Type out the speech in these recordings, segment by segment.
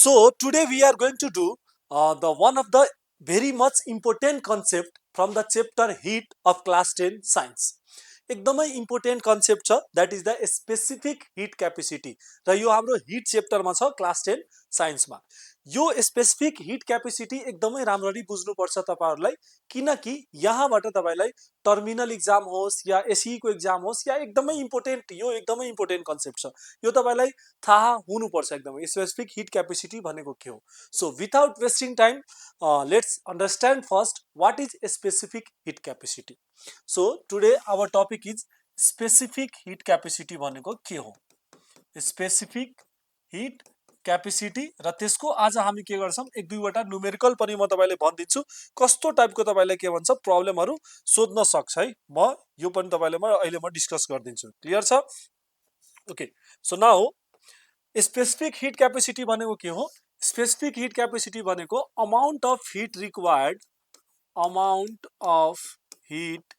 So today we are going to do the one of the very much important concept from the chapter heat of class 10 science. एकदमै important concept छ that is the specific heat capacity र यो हाम्रो hit च्याप्टरमा छ class 10 साइन्समा। यो specific heat capacity एकदमै राम्ररी बुझ्नुपर्छ तपाईहरुलाई, किनकि यहाँबाट तपाईलाई टर्मिनल एक्जाम होस् या एसई को एक्जाम होस् या एकदमै इम्पोर्टेन्ट यो एकदमै इम्पोर्टेन्ट कन्सेप्ट छ। यो तपाईलाई थाहा हुनुपर्छ एकदमै स्पेसिफिक हिट क्यापेसिटी भनेको के हो। So without wasting time let's understand first what is specific heat capacity. So today our topic is specific heat capacity भनेको के हो, स्पेसिफिक हिट क्यापेसिटी र त्यसको आज हामी के गर्छौं एक दुईवटा न्युमेरिकल पनि म तपाईलाई भनिदिन्छु कस्तो टाइपको तपाईलाई के भन्छ प्रब्लमहरु सोध्न सक्छ है। म यो पनि तपाईलाई अहिले म डिस्कस गर्दिन्छु। क्लियर छ? Okay, so now specific heat capacity भनेको के हो? स्पेसिफिक हिट क्यापेसिटी भनेको amount of heat required, amount of heat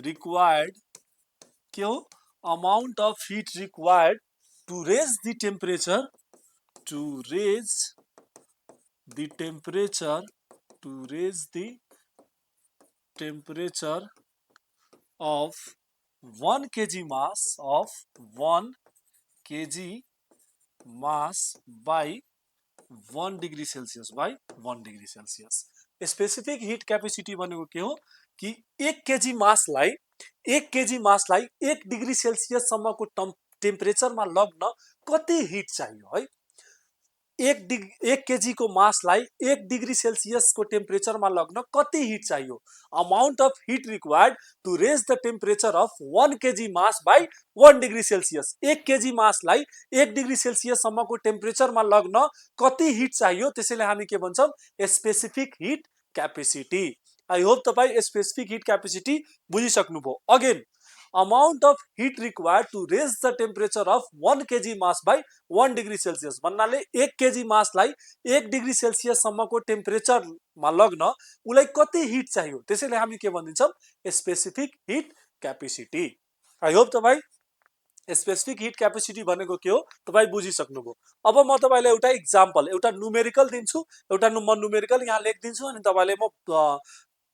required के हो? Amount of heat required to raise the temperature, to raise the temperature, to raise the temperature of 1 kg mass, of 1 kg mass by 1 degree Celsius, by 1 degree Celsius। Specific heat capacity भनेको के हो कि 1 KG मासलाई 1 degree Celsius सम्मको टेम्परेचरमा लग्न कति heat चाहियो है। 1 केजी को मासलाई 1 डिग्री सेल्सियस को टेम्परेचरमा लग्न कति हिट चाहियो। Amount of heat required to raise the temperature of 1 KG mass by 1 degree Celsius. 1 KG मासलाई 1 डिग्री सेल्सियस सम्मको टेम्परेचरमा लग्न कति हिट चाहियो, त्यसैले हामी के भन्छौं specific heat capacity. I hope तपाई स्पेसिफिक हिट क्यापेसिटी बुझिसक्नुभयो। Again amount of heat required to raise the temperature of 1 KG mass by 1 degree Celsius भन्नाले 1 केजी मासलाई 1 डिग्री सेल्सियस सम्मको टेम्परेचरमा लग्न उलाई कति हिट चाहियो, त्यसैले हामी के भनिन्छौं specific heat capacity. I hope तपाई स्पेसिफिक हिट क्यापेसिटी भनेको के हो तपाई बुझिसक्नुभयो। अब म तपाईलाई एउटा एक्जाम्पल, एउटा न्युमेरिकल दिन्छु, एउटा म न्युमेरिकल यहाँ लेख्दिन्छु अनि तपाईले म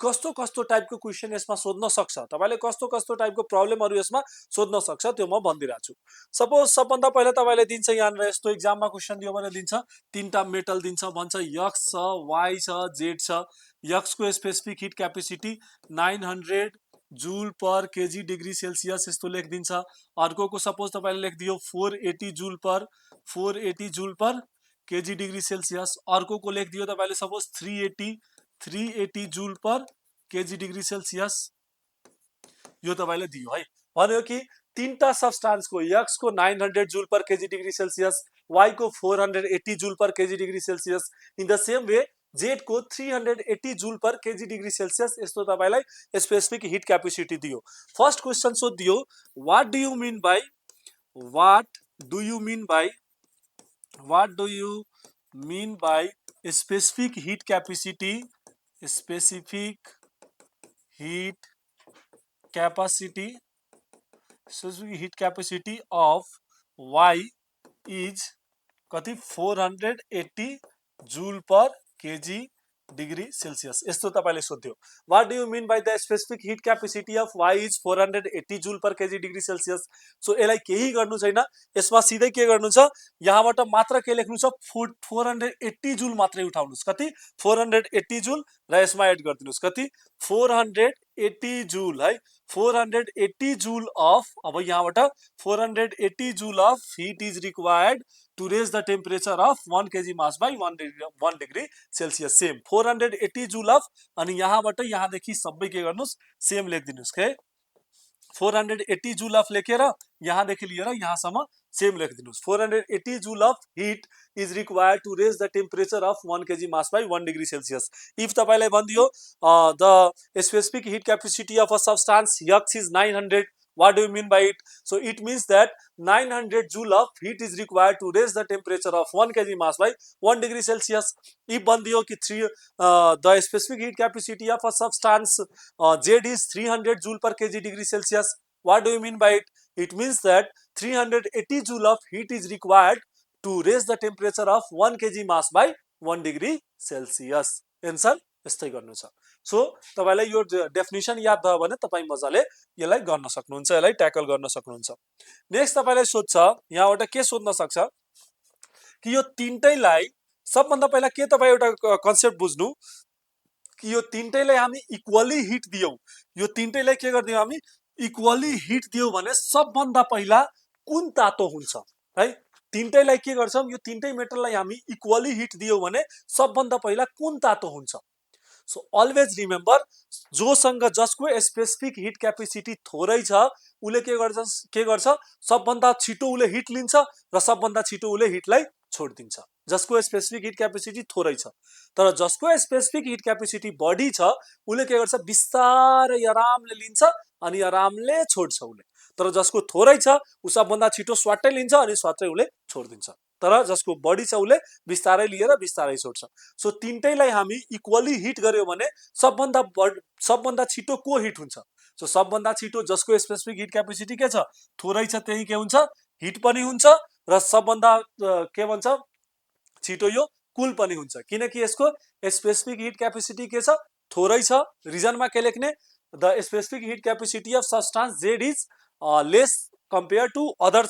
कस्तो कस्तो टाइपको क्वेशन यसमा सोध्न सक्छ, तपाईले कस्तो कस्तो टाइपको प्रब्लमहरु यसमा सोध्न सक्छ त्यो म भन्दिराछु। सपोज सबभन्दा पहिला तपाईले दिन्छ यहाँ यस्तो एक्जाममा क्वेशन दियो भने दिन्छ तीनटा मेटल दिन्छ, भन्छ एक्स छ, वाई छ, जेड छ। एक्स को specific heat capacity 900 joule per kg degree Celsius यस्तो लेखिदिन्छ। अर्को को सपोज तपाईले लेखिदियो 480 joule per kg degree Celsius. अर्को को लेखिदियो तपाईले suppose 380 joule per kg degree Celsius. यो तपाईले दियो है, भन्यो कि तीनटा सब्स्टान्स को एक्स को 900 joule per kg degree Celsius, Y को 480 joule per kg degree Celsius, in the same way Z को 380 joule per kg degree Celsius यस्तो तपाईलाई स्पेसिफिक हिट क्यापेसिटी दियो। फर्स्ट क्वेशन सोधियो what do you mean by, what do you mean by, what do you mean by specific heat capacity, specific heat capacity, specific heat capacity of y is कति 480 joule per kg degree Celsius यस्तो तपाईले सोध्यो। What do you mean by the specific heat capacity of y is 480 joule per kg degree Celsius. So यसलाई केही गर्नु छैन, यसमा सिधै के गर्नु छ, यहाँबाट मात्र के लेख्नु छ 480 जूल मात्रै उठाउनुस्। कति 480 जूल र यसमा एड गर्दिनुस् कति 480 जूल है। 480 जूल अफ, अब यहाँबाट 480 joule of heat is required to raise the temperature of 1 kg mass by 1 degree Celsius। Same 480 joule of अनि यहाँबाट यहाँदेखि सबै के गर्नुस् सेम लेखिदिनुस् के 480 जूल अफ लेखेर यहाँदेखि लिएर यहाँसम्म सेम लेखिदिनुस्। 480 joule of heat is required to raise the temperature of 1 KG mass by 1 degree Celsius. If तपाईलाई भनिदियो the specific heat capacity of a substance X is 900, what do you mean by it? So it means that 900 joule of heat is required to raise the temperature of 1 kg mass by 1 degree Celsius। if bandiyo ki the specific heat capacity of a substance Z is 300 joule per kg degree Celsius, what do you mean by it? It means that 380 joule of heat is required to raise the temperature of 1 kg mass by 1 degree Celsius. Answer यस्तै गर्नु छ। So तपाईलाई यो definition याद भयो भने तपाई मजाले यसलाई गर्न सक्नुहुन्छ, यसलाई ट्याकल गर्न सक्नुहुन्छ। नेक्स्ट तपाईलाई सोध्छ, यहाँबाट के सोध्न सक्छ कि यो तीनटैलाई सबभन्दा पहिला के तपाई एउटा कन्सेप्ट बुझ्नु कि यो तीनटैलाई हामी इक्वली हिट दियौ, यो तीनटैलाई के गर्दियौ हामी इक्वली हिट दियौ भने सबभन्दा पहिला कुन तातो हुन्छ है। तीनटैलाई के गर्छौं, यो तीनटै मेटललाई हामी इक्वली हिट दियौ भने सबभन्दा पहिला कुन तातो हुन्छ। सो अलवेज रिमेम्बर, जोसँग जसको स्पेसिफिक हिट क्यापेसिटी थोरै छ उले के गर्छ सबभन्दा छिटो उले हिट लिन्छ र सबभन्दा छिटो उले हिटलाई छोड्दिन्छ। जसको स्पेसिफिक हिट क्यापेसिटी थोरै छ, तर जसको स्पेसिफिक हिट क्यापेसिटी बढी छ उले के गर्छ बिस्तारै आरामले लिन्छ अनि आरामले छोड्छ उले। तर जसको थोरै छ उ सबभन्दा छिटो स्वाट्टै लिन्छ अनि स्वाट्टै उले छोड्दिन्छ। तर जसको बढी छ उले बिस्तारै लिएर बिस्तारै छोड्छ। सो तीनटैलाई हामी इक्वली हिट गर्यो भने सबभन्दा छिटो को हिट हुन्छ। सो सबभन्दा छिटो जसको स्पेसिफिक हिट क्यापेसिटी के छ थोरै छ त्यही के हुन्छ हिट पनि हुन्छ र सबभन्दा के भन्छ छिटो यो कुल पनि हुन्छ, किनकि यसको स्पेसिफिक हिट क्यापेसिटी के छ थोरै छ। रिजनमा के लेख्ने, the specific heat capacity of substance Z is lace compared to other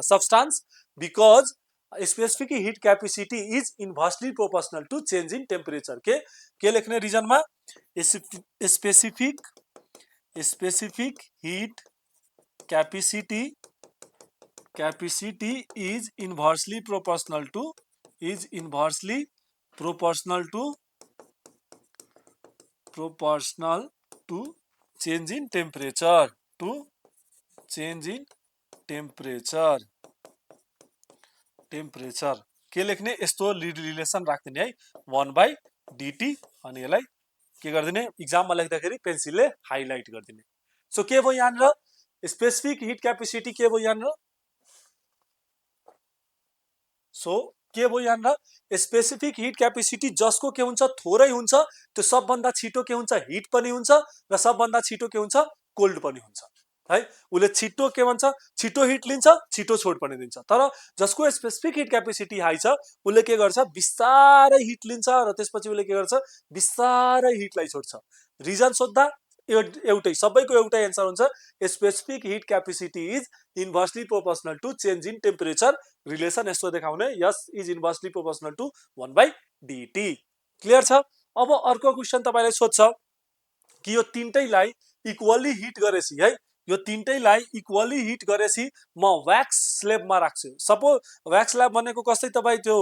substance because specific heat capacity is inversely proportional to change in temperature। के लेख्ने रिजन में specific heat capacity is inversely proportional to change in temperature, temperature के लेख्ने यस्तो relation राख्दिने है 1/dt अनि यसलाई के गर्दिने एक्जाममा लेख्दाखेरि पेन्सिलले हाइलाइट गर्दिने। सो के भयो यहाँनिर स्पेसिफिक हिट क्यापेसिटी के भयो यहाँनिर, सो के भयो यहाँनिर स्पेसिफिक हिट क्यापेसिटी जसको के हुन्छ थोरै हुन्छ त्यो सबभन्दा छिटो के हुन्छ हिट पनि हुन्छ र सबभन्दा छिटो के हुन्छ कोल्ड पनि हुन्छ है। उले छिटो के भन्छ छिटो हिट लिन्छ छिटो छोड पनि दिन्छ। तर जसको स्पेसिफिक हिट क्यापेसिटी हाई छ उले के गर्छ बिस्तारै हिट लिन्छ र त्यसपछि उले के गर्छ बिस्तारै हिटलाई छोड्छ। रिजन सोध्दा एउटै सबैको एउटै एन्सर हुन्छ specific heat capacity is inversely proportional to change in temperature. Relation यस्तो देखाउने यस is inversely proportional to 1/dt। Clear छ। अब अर्को क्वेशन तपाईलाई सोध्छ कि यो तीनटैलाई इक्वली हिट गरेसी है, यो तीनटैलाई इक्वली हिट गरेसी म वैक्स स्लैबमा राख्छु। सपोज वैक्स स्लैब भनेको कस्तै तपाई त्यो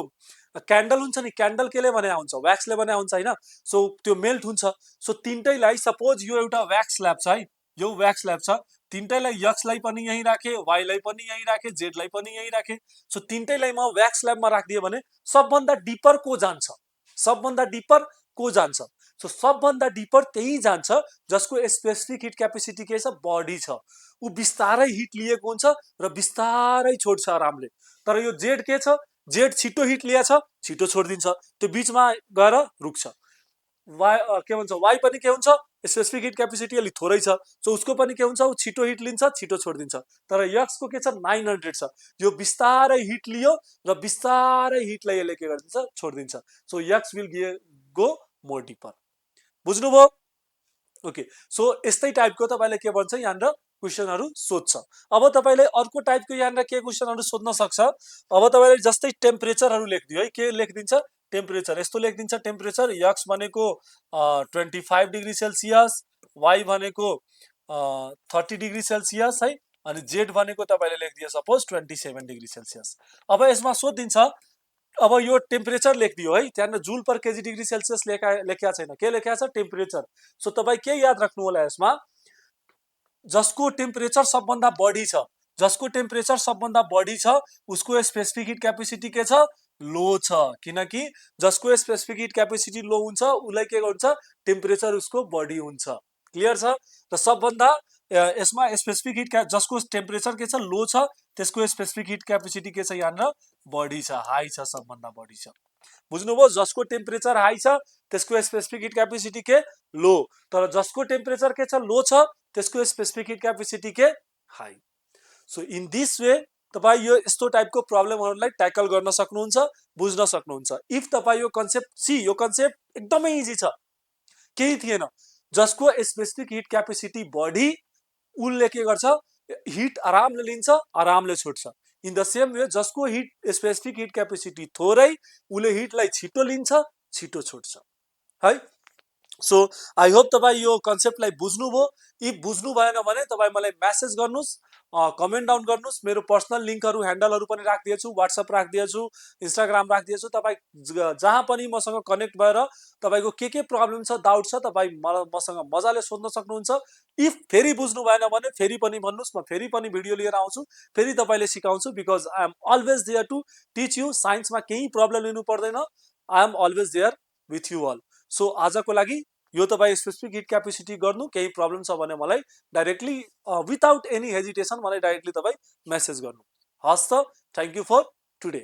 क्यान्डल हुन्छ नि, क्यान्डल केले बने हुन्छ वैक्सले बने हुन्छ हैन। सो त्यो मेल्ट हुन्छ। सो तीनटैलाई सपोज यो एउटा वैक्स स्लैब छ है, यो वैक्स स्लैब छ, तीनटैलाई x लाई पनि यही राखे, y लाई पनि यही राखे, z लाई पनि यही राखे। सो तीनटैलाई म वैक्स स्लैबमा राखिदिए भने सबभन्दा डिपर को जान्छ, सबभन्दा डिपर को जान्छ। सो सबभन्दा डिपर त्यही जान्छ जसको स्पेसिफिक हिट क्यापेसिटी के छ बढी छ, उ बिस्तारै हिट लिएको हुन्छ र बिस्तारै छोड्छ आरामले। तर यो जेड के छ जेड छिटो हिट लिएछ छिटो छोड्दिन्छ, त्यो बीचमा गएर रुक्छ। वाई के भन्छ वाई पनि के हुन्छ स्पेसिफिक हिट क्यापेसिटी अलि थोरै छ, सो उसको पनि के हुन्छ उ छिटो हिट लिन्छ छिटो छोड्दिन्छ। तर एक्स को के छ 900 छ, यो बिस्तारै हिट लियो र बिस्तारै हिटलाई यसले के गर्दिन्छ छोड्दिन्छ। So X will go more deeper. बुझ्नुभयो? ओके। सो यस्तै टाइपको तपाईले के भन्छ यहाँनिर क्वेशनहरु सोध्छ। अब तपाईले अर्को टाइपको यहाँनिर के क्वेशनहरु सोध्न सक्छ। अब तपाईले जस्तै टेम्परेचरहरु लेख्दियो है, के लेखिदिन्छ टेम्परेचर यस्तो लेखिदिन्छ टेम्परेचर x भनेको 25 डिग्री सेल्सियस, y भनेको 30 डिग्री सेल्सियस है, अनि z भनेको तपाईले लेखिदियो सपोज 27 डिग्री सेल्सियस। अब यसमा सोधिन्छ अब यो टेम्परेचर लेखिदियो है, त्यहाँ जुल पर केजी डिग्री सेल्सियस लेखिया छैन, के लेखिया छ टेम्परेचर। सो तपाई के याद राख्नु होला यसमा जसको टेम्परेचर सबभन्दा बढी छ, जसको टेम्परेचर सबभन्दा बढी छ उसको स्पेसिफिक हिट क्यापेसिटी के छ लो छ, किनकि जसको स्पेसिफिक हिट क्यापेसिटी लो हुन्छ उलाई के हुन्छ टेम्परेचर उसको बढी हुन्छ। क्लियर छ। र सबभन्दा यसमा स्पेसिफिक हिट जसको टेम्परेचर के छ लो छ त्यसको स्पेसिफिक हिट क्यापेसिटी के छ यहाँनिर बढी छ, हाई छ, सबभन्दा बढी छ। बुझ्नुभयो? जसको टेम्परेचर हाई छ त्यसको स्पेसिफिक हिट क्यापेसिटी के लो, तर जसको टेम्परेचर के छ लो छ त्यसको स्पेसिफिक हिट क्यापेसिटी के high. So in this way तपाईँ यो यस्तो टाइपको प्रब्लमहरूलाई ट्याकल गर्न सक्नुहुन्छ, बुझ्न सक्नुहुन्छ। इफ तपाईँ यो कन्सेप्ट यो कन्सेप्ट एकदमै इजी छ, केही थिएन। जसको स्पेसिफिक हिट क्यापेसिटी बढी, उसले के गर्छ, हिट आरामले लिन्छ, आरामले छोड्छ। इन द सेम वे जसको हिट स्पेसिफिक हिट क्यापेसिटी थोरै, उसले हिटलाई छिटो लिन्छ, छिटो छोड्छ है। सो आई होप तपाईँ यो कन्सेप्टलाई बुझ्नुभयो। इफ बुझ्नु भएन भने तपाईँ मलाई म्यासेज गर्नुहोस्, कमेन्ट डाउन गर्नुहोस्। मेरो पर्सनल लिङ्कहरू ह्यान्डलहरू पनि राखिदिएछु, वाट्सएप राखिदिएछु, इन्स्टाग्राम राखिदिएछु। तपाईँ जहाँ पनि मसँग कनेक्ट भएर तपाईँको के प्रब्लम छ, डाउट छ, तपाईँ मसँग मजाले सोध्न सक्नुहुन्छ। इफ फेरि बुझ्नु भएन भने फेरि पनि भन्नुहोस्, म फेरि पनि भिडियो लिएर आउँछु, फेरि तपाईँले सिकाउँछु। Because I am always there to teach you. साइन्समा केही प्रब्लम लिनु पर्दैन, I am always there with you all. So आजको लागि यो तपाईँ स्पेसिफिक हिट क्यापेसिटी गर्नु, केही प्रब्लम छ भने मलाई डाइरेक्टली विदाउट एनी हेजिटेसन मलाई डाइरेक्टली तपाईँ मेसेज गर्नु। हस् त, थ्याङ्क यू फर टुडे।